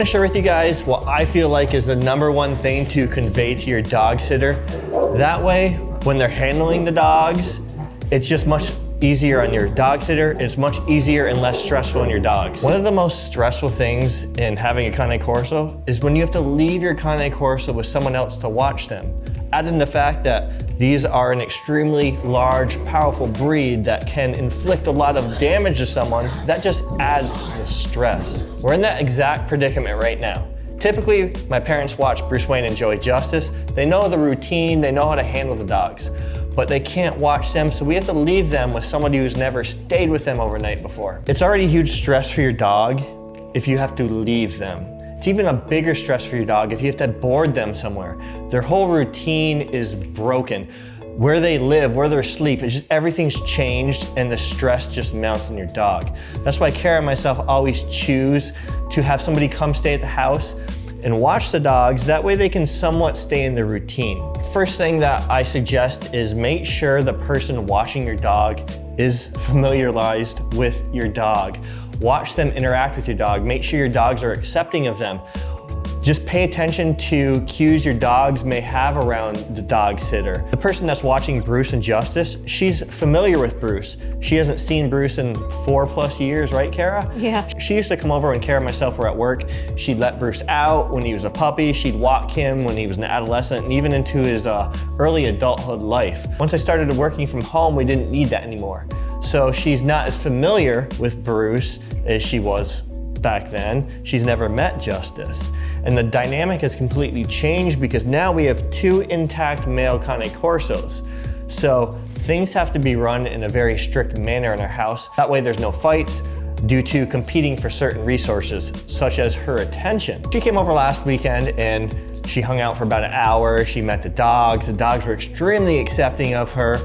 I'm gonna share with you guys what I feel like is the #1 thing to convey to your dog sitter. That way, when they're handling the dogs, it's just much easier on your dog sitter. It's much easier and less stressful on your dogs. One of the most stressful things in having a Canine Corso is when you have to leave your Canine Corso with someone else to watch them. Add in the fact that these are an extremely large, powerful breed that can inflict a lot of damage to someone. That just adds to the stress. We're in that exact predicament right now. Typically, my parents watch Bruce Wayne and Joey Justice. They know the routine, they know how to handle the dogs, but they can't watch them, so we have to leave them with somebody who's never stayed with them overnight before. It's already huge stress for your dog if you have to leave them. It's even a bigger stress for your dog if you have to board them somewhere. Their whole routine is broken. Where they live, where they sleep, it's just everything's changed and the stress just mounts on your dog. That's why Kara and myself always choose to have somebody come stay at the house and watch the dogs. That way they can somewhat stay in their routine. First thing that I suggest is make sure the person watching your dog is familiarized with your dog. Watch them interact with your dog. Make sure your dogs are accepting of them. Just pay attention to cues your dogs may have around the dog sitter. The person that's watching Bruce and Justice, she's familiar with Bruce. She hasn't seen Bruce in 4+ years, right, Kara? Yeah. She used to come over when Kara and myself were at work. She'd let Bruce out when he was a puppy. She'd walk him when he was an adolescent and even into his early adulthood life. Once I started working from home, we didn't need that anymore. So she's not as familiar with Bruce as she was back then. She's never met Justice. And the dynamic has completely changed because now we have 2 intact male Canine Corsos. So things have to be run in a very strict manner in our house. That way there's no fights due to competing for certain resources, such as her attention. She came over last weekend and she hung out for about an hour. She met the dogs. The dogs were extremely accepting of her.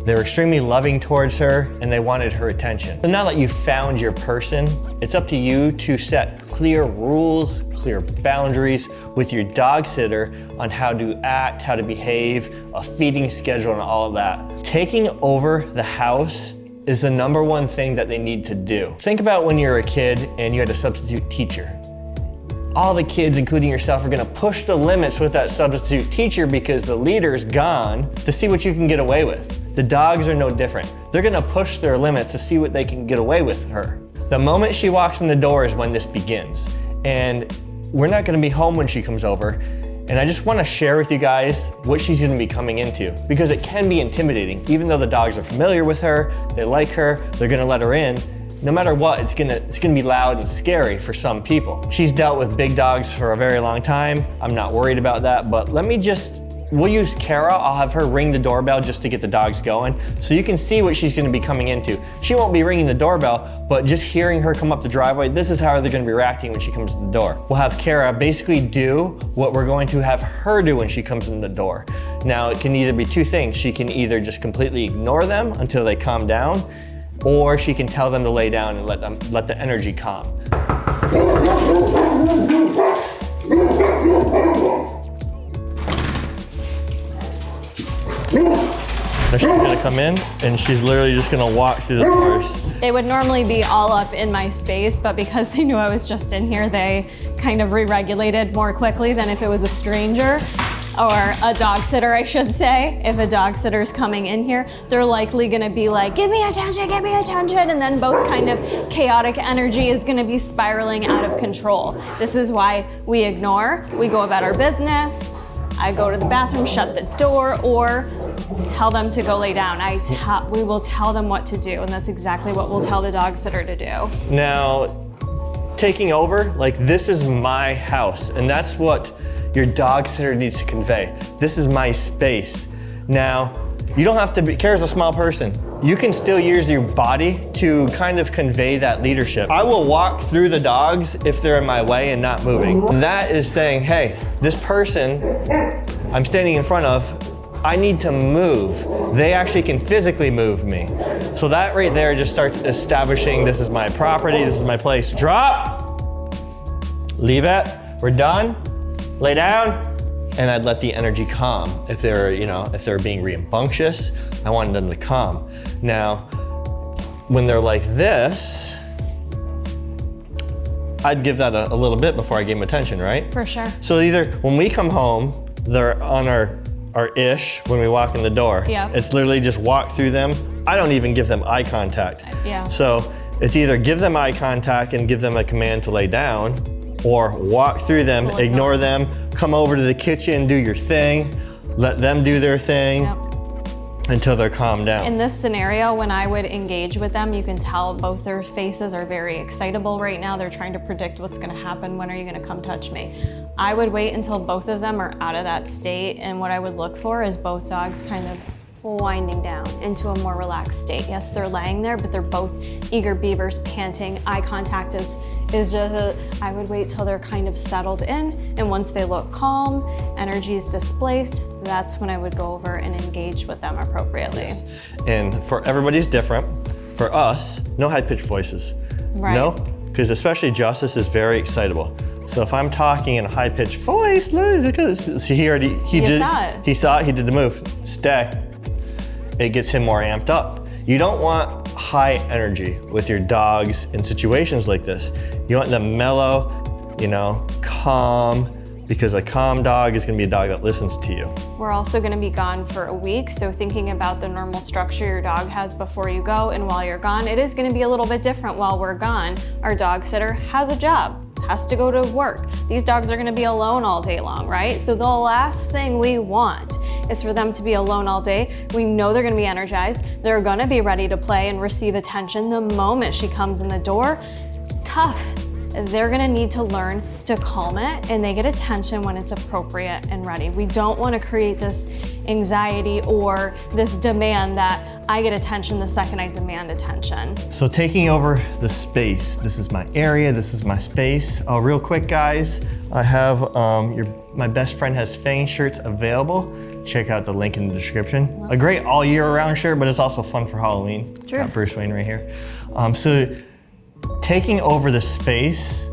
They were extremely loving towards her and they wanted her attention. So now that you've found your person, it's up to you to set clear rules, clear boundaries with your dog sitter on how to act, how to behave, a feeding schedule and all of that. Taking over the house is the #1 thing that they need to do. Think about when you were a kid and you had a substitute teacher. All the kids, including yourself, are gonna push the limits with that substitute teacher because the leader's gone to see what you can get away with. The dogs are no different. They're gonna push their limits to see what they can get away with her. The moment she walks in the door is when this begins. And we're not gonna be home when she comes over. And I just wanna share with you guys what she's gonna be coming into because it can be intimidating. Even though the dogs are familiar with her, they like her, they're gonna let her in. No matter what, it's gonna be loud and scary for some people. She's dealt with big dogs for a very long time. I'm not worried about that, but we'll use Kara. I'll have her ring the doorbell just to get the dogs going so you can see what she's gonna be coming into. She won't be ringing the doorbell, but just hearing her come up the driveway, this is how they're gonna be reacting when she comes to the door. We'll have Kara basically do what we're going to have her do when she comes in the door. Now, it can either be 2 things. She can either just completely ignore them until they calm down, or she can tell them to lay down and let the energy calm. Now she's gonna come in and she's literally just gonna walk through the doors. They would normally be all up in my space, but because they knew I was just in here, they kind of re-regulated more quickly than if it was a stranger or a dog sitter, I should say. If a dog sitter's coming in here, they're likely gonna be like, give me attention, and then both kind of chaotic energy is gonna be spiraling out of control. This is why we ignore, we go about our business, I go to the bathroom, shut the door, or tell them to go lay down. We will tell them what to do, and that's exactly what we'll tell the dog sitter to do. Now, taking over, like this is my house, and that's what your dog sitter needs to convey. This is my space. Now, you don't have to be, Kara's a small person. You can still use your body to kind of convey that leadership. I will walk through the dogs if they're in my way and not moving. And that is saying, hey, this person I'm standing in front of, I need to move. They actually can physically move me. So that right there just starts establishing this is my property, this is my place. Drop, leave it, we're done, lay down, and I'd let the energy calm. If they're being rambunctious, I wanted them to calm. Now, when they're like this, I'd give that a little bit before I gave them attention, right? For sure. So either when we come home, they're on our ish when we walk in the door. Yeah. It's literally just walk through them. I don't even give them eye contact. Yeah. So it's either give them eye contact and give them a command to lay down, or walk through them, ignore them, come over to the kitchen, do your thing, let them do their thing. Yep. Until they're calmed down. In this scenario, when I would engage with them, you can tell both their faces are very excitable right now. They're trying to predict what's gonna happen. When are you gonna come touch me? I would wait until both of them are out of that state, and what I would look for is both dogs kind of winding down into a more relaxed state. Yes, they're laying there, but they're both eager beavers, panting. Eye contact is just, I would wait till they're kind of settled in, and once they look calm, energy is displaced, that's when I would go over and engage with them appropriately. Yes. And for everybody's different. For us, no high-pitched voices. Right. No, because especially Justice is very excitable. So if I'm talking in a high-pitched voice, look at this. See, he saw it, he did the move, stay. It gets him more amped up. You don't want high energy with your dogs in situations like this. You want them mellow, calm, because a calm dog is gonna be a dog that listens to you. We're also gonna be gone for a week, so thinking about the normal structure your dog has before you go and while you're gone, it is gonna be a little bit different while we're gone. Our dog sitter has a job, has to go to work. These dogs are gonna be alone all day long, right? So the last thing we want is for them to be alone all day. We know they're gonna be energized. They're gonna be ready to play and receive attention the moment she comes in the door. Tough. They're gonna need to learn to calm it, and they get attention when it's appropriate and ready. We don't wanna create this anxiety or this demand that I get attention the second I demand attention. So taking over the space. This is my area, this is my space. Real quick, guys, I have my best friend has Fang shirts available. Check out the link in the description. A great all year round shirt, but it's also fun for Halloween. True. Got Bruce Wayne right here. So taking over the space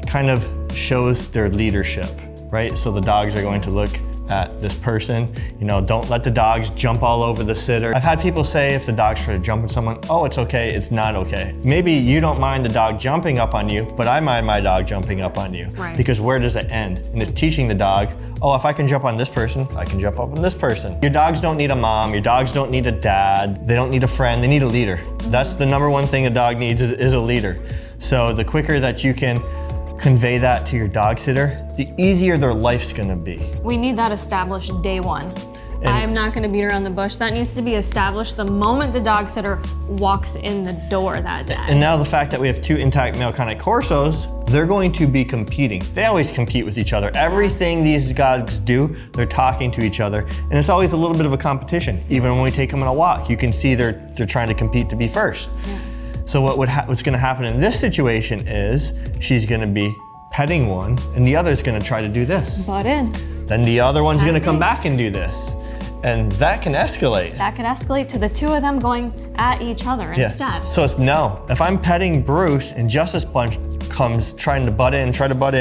kind of shows their leadership, right? So the dogs are going to look at this person, don't let the dogs jump all over the sitter. I've had people say if the dogs try to jump on someone, oh, it's okay, it's not okay. Maybe you don't mind the dog jumping up on you, but I mind my dog jumping up on you. Right. Because where does it end? And it's teaching the dog, oh, if I can jump on this person, I can jump up on this person. Your dogs don't need a mom, your dogs don't need a dad, they don't need a friend, they need a leader. That's the number one thing a dog needs is a leader. So the quicker that you can convey that to your dog sitter, the easier their life's gonna be. We need that established day one. I'm not gonna beat around the bush. That needs to be established the moment the dog sitter walks in the door that day. And now the fact that we have 2 intact male Canine Corsos, they're going to be competing. They always compete with each other. Everything these dogs do, they're talking to each other. And it's always a little bit of a competition. Even when we take them on a walk, you can see they're trying to compete to be first. Yeah. So what's gonna happen in this situation is she's gonna be petting one and the other's gonna try to do this. Butt in. Then the other one's gonna come back and do this. And that can escalate. That can escalate to the 2 of them going at each other instead. So it's no. If I'm petting Bruce and Justice Punch comes trying to butt in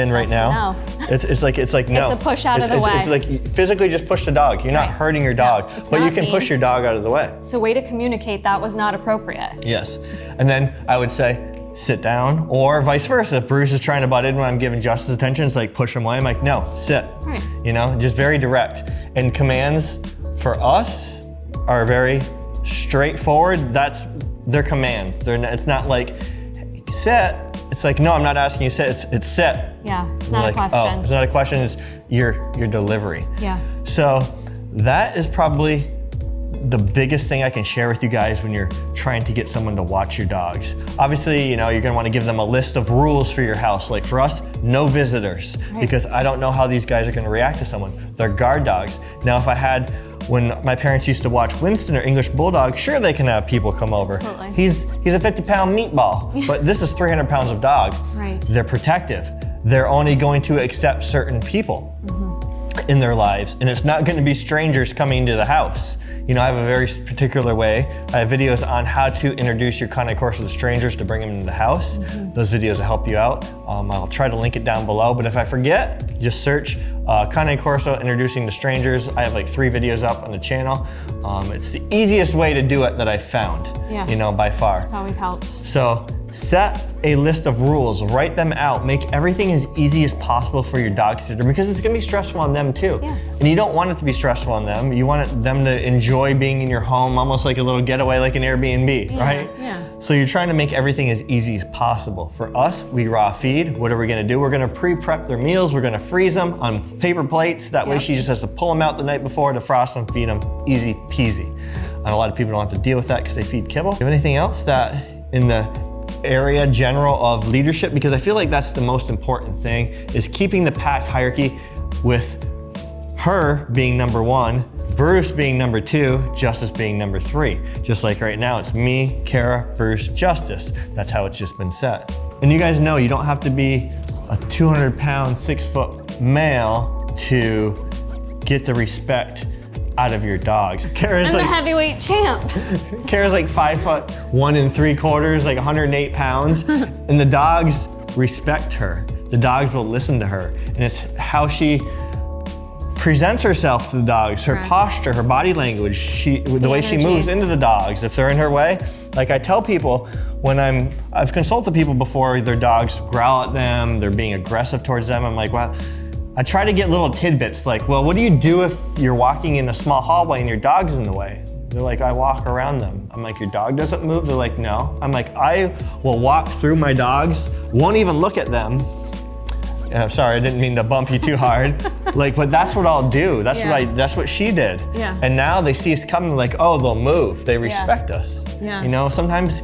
right now. No. It's like no. It's a push out of the way. It's like physically just push the dog. You're not hurting your dog, but you can push your dog out of the way. It's a way to communicate that was not appropriate. Yes, and then I would say, sit down, or vice versa. If Bruce is trying to butt in when I'm giving Justice attention, it's like push him away. I'm like, no, sit. Right. Just very direct. And commands for us are very straightforward. They're commands. It's not like, sit. It's like, no, I'm not asking you to sit, it's sit. Yeah, it's not a question. Oh, it's not a question, it's your delivery. Yeah. So that is probably the biggest thing I can share with you guys when you're trying to get someone to watch your dogs. Obviously, you're gonna wanna give them a list of rules for your house. Like for us, no visitors, because I don't know how these guys are gonna react to someone. They're guard dogs. Now, if I had, when my parents used to watch Winston or English Bulldog, sure they can have people come over. Absolutely. He's a 50-pound meatball, but this is 300 pounds of dog. Right. They're protective. They're only going to accept certain people in their lives, and it's not gonna be strangers coming into the house. I have a very particular way. I have videos on how to introduce your Canine Corso to strangers to bring them into the house. Those videos will help you out. I'll try to link it down below, but if I forget, just search Canine Corso introducing to strangers. I have like 3 videos up on the channel. It's the easiest way to do it that I've found, by far. It's always helped. So Set a list of rules, write them out, make everything as easy as possible for your dog sitter because it's gonna be stressful on them too. Yeah. And you don't want it to be stressful on them. You want them to enjoy being in your home, almost like a little getaway, like an Airbnb, right? Yeah. So you're trying to make everything as easy as possible. For us, we raw feed. What are we gonna do? We're gonna pre-prep their meals. We're gonna freeze them on paper plates. That way she just has to pull them out the night before, defrost them, feed them, easy peasy. And a lot of people don't have to deal with that because they feed kibble. Do you have anything else that in the area general of leadership? Because I feel like that's the most important thing, is keeping the pack hierarchy with her being number 1, Bruce being number 2, Justice being number 3. Just like right now, it's me, Kara, Bruce, Justice. That's how it's just been set. And you guys know you don't have to be a 200-pound, 6-foot male to get the respect out of your dogs. I'm the heavyweight champ. Kara's like 5'1 3/4", like 108 pounds. And the dogs respect her. The dogs will listen to her. And it's how she presents herself to the dogs, her posture, her body language, the way she moves into the dogs. If they're in her way, like I tell people when I've consulted people before, their dogs growl at them, they're being aggressive towards them. I'm like, well, I try to get little tidbits like, well, what do you do if you're walking in a small hallway and your dog's in the way? They're like, I walk around them. I'm like, your dog doesn't move? They're like, no. I'm like, I will walk through my dogs, won't even look at them. And I'm sorry, I didn't mean to bump you too hard. But that's what I'll do. That's what she did. Yeah. And now they see us coming, like, oh, they'll move. They respect us. Yeah. You know, sometimes,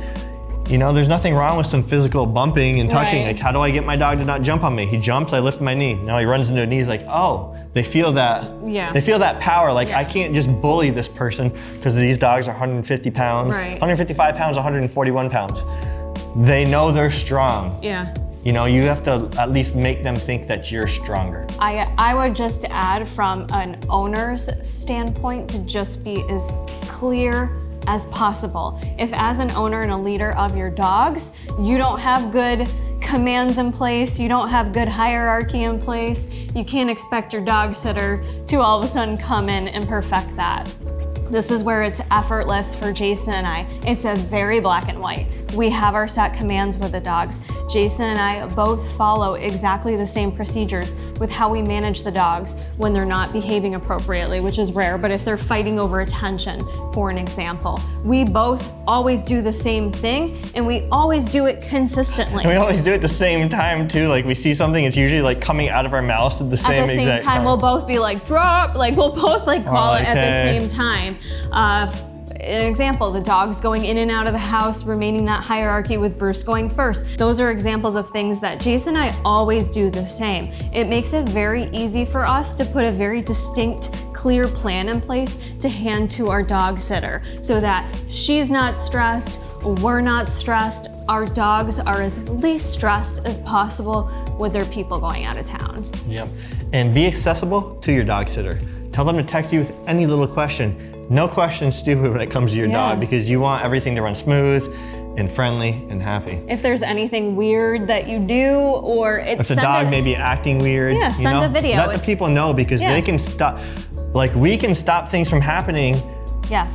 there's nothing wrong with some physical bumping and touching. Like, how do I get my dog to not jump on me? He jumps, I lift my knee. Now he runs into a knee, he's like, oh, they feel that. Yes. They feel that power. Like, I can't just bully this person because these dogs are 150 pounds, 155 pounds, 141 pounds. They know they're strong. Yeah. You have to at least make them think that you're stronger. I would just add from an owner's standpoint to just be as clear as possible. If as an owner and a leader of your dogs, you don't have good commands in place, you don't have good hierarchy in place, you can't expect your dog sitter to all of a sudden come in and perfect that. This is where it's effortless for Jason and I. It's a very black and white. We have our set commands with the dogs. Jason and I both follow exactly the same procedures with how we manage the dogs when they're not behaving appropriately, which is rare, but if they're fighting over attention, for an example. We both always do the same thing, and we always do it consistently. And we always do it at the same time too. Like we see something, it's usually like coming out of our mouths at the same exact time. At the same time, we'll both be like, drop, like we'll both like call it at the same time. An example, the dog's going in and out of the house, remaining that hierarchy with Bruce going first. Those are examples of things that Jason and I always do the same. It makes it very easy for us to put a very distinct, clear plan in place to hand to our dog sitter so that she's not stressed, we're not stressed, our dogs are as least stressed as possible with their people going out of town. Yep, and be accessible to your dog sitter. Tell them to text you with any little question. No question stupid when it comes to your dog because you want everything to run smooth and friendly and happy. If there's anything weird that you do or if the dog may be acting weird, send a video. Let the people know because they can stop, like we can stop things from happening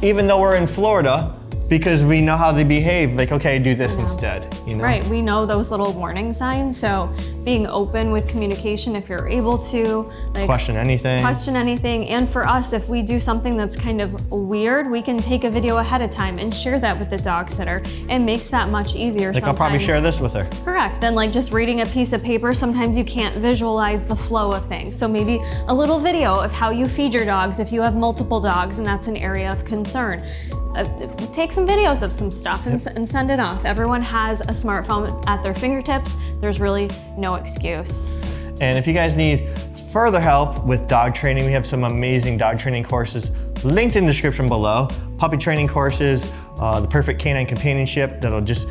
even though we're in Florida because we know how they behave. Like, okay, do this instead, Right, we know those little warning signs, so being open with communication if you're able to. Like, question anything. And for us, if we do something that's kind of weird, we can take a video ahead of time and share that with the dog sitter. It makes that much easier. Like, I'll probably share this with her. Correct, then like just reading a piece of paper, sometimes you can't visualize the flow of things. So maybe a little video of how you feed your dogs if you have multiple dogs and that's an area of concern. Take some videos of some stuff and send it off. Everyone has a smartphone at their fingertips. There's really no excuse. And if you guys need further help with dog training, we have some amazing dog training courses linked in the description below. Puppy training courses, the perfect canine companionship that'll just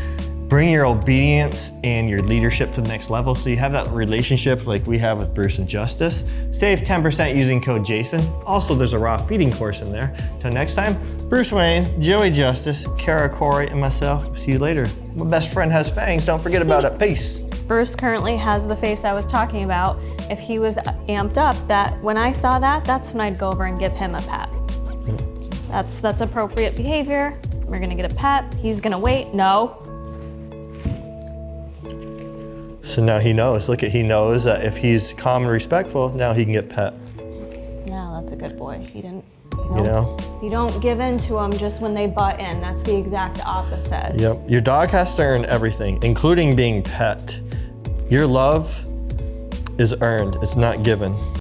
bring your obedience and your leadership to the next level so you have that relationship like we have with Bruce and Justice. Save 10% using code JASON. Also, there's a raw feeding course in there. Till next time, Bruce Wayne, Joey Justice, Kara, Corey, and myself. See you later. My best friend has fangs. Don't forget about it. Peace. Bruce currently has the face I was talking about. If he was amped up, that when I saw that, that's when I'd go over and give him a pet. That's appropriate behavior. We're gonna get a pet. He's gonna wait. No. So now he knows. Look at, he knows that if he's calm and respectful, now he can get pet. No, that's a good boy. He didn't. You know? You don't give in to them just when they butt in. That's the exact opposite. Yep. Your dog has to earn everything, including being pet. Your love is earned. It's not given.